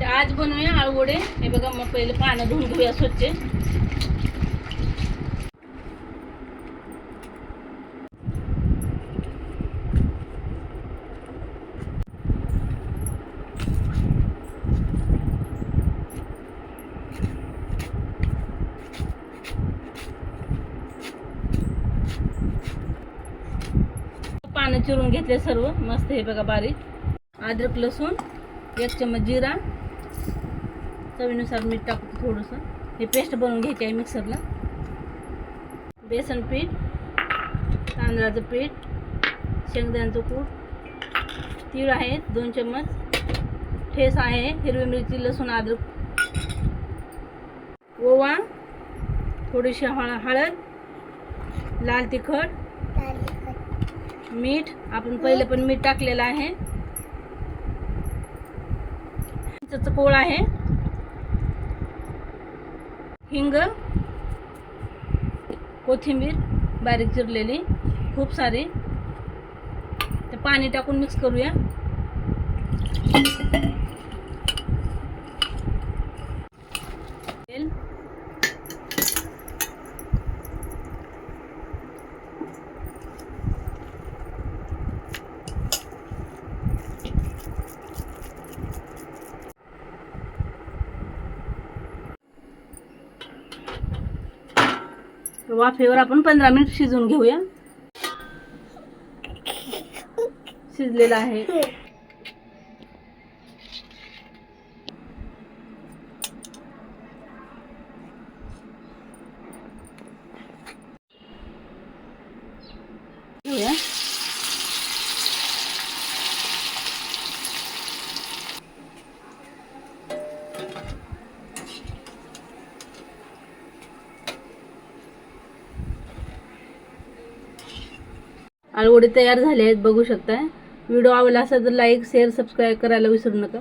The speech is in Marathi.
आज बनवूया आळूवडे. हे बघा, मग पहिले पानं धुवून घेऊया स्वच्छ. पानं चिरून घेतले सर्व मस्त. हे बघा बारीक. अद्रक लसूण, 1 चम्मच जिरा, चवीनुसार मीठ टाकतो थोडंसं. हे पेस्ट बनवून घ्यायची आहे मिक्सरला. बेसन पीठ, तांदळाचं पीठ, शेंगदाण्याचं कूट, तीळ आहेत 2 चम्मच, ठेस आहे, हिरवी मिरची, लसूण, अद्रक, ओवा, थोडीशी हळद, लाल तिखट, मीठ. आपण पहिले पण मीठ टाकलेलं आहे. कोळ आहे, हिंग, कोथिंबीर बारीक चिरलेली खूप सारी. ते पाणी टाकून मिक्स करूया. तेल, वाफेवर आपण 15 मिनिट शिजवून घेऊया. शिजलेला आहे. घेऊया. आळूवडे तयार झाले आहेत, बघू शकता. व्हिडिओ आवडला असेल तर लाईक, शेअर, सबस्क्राईब करायला विसरू नका.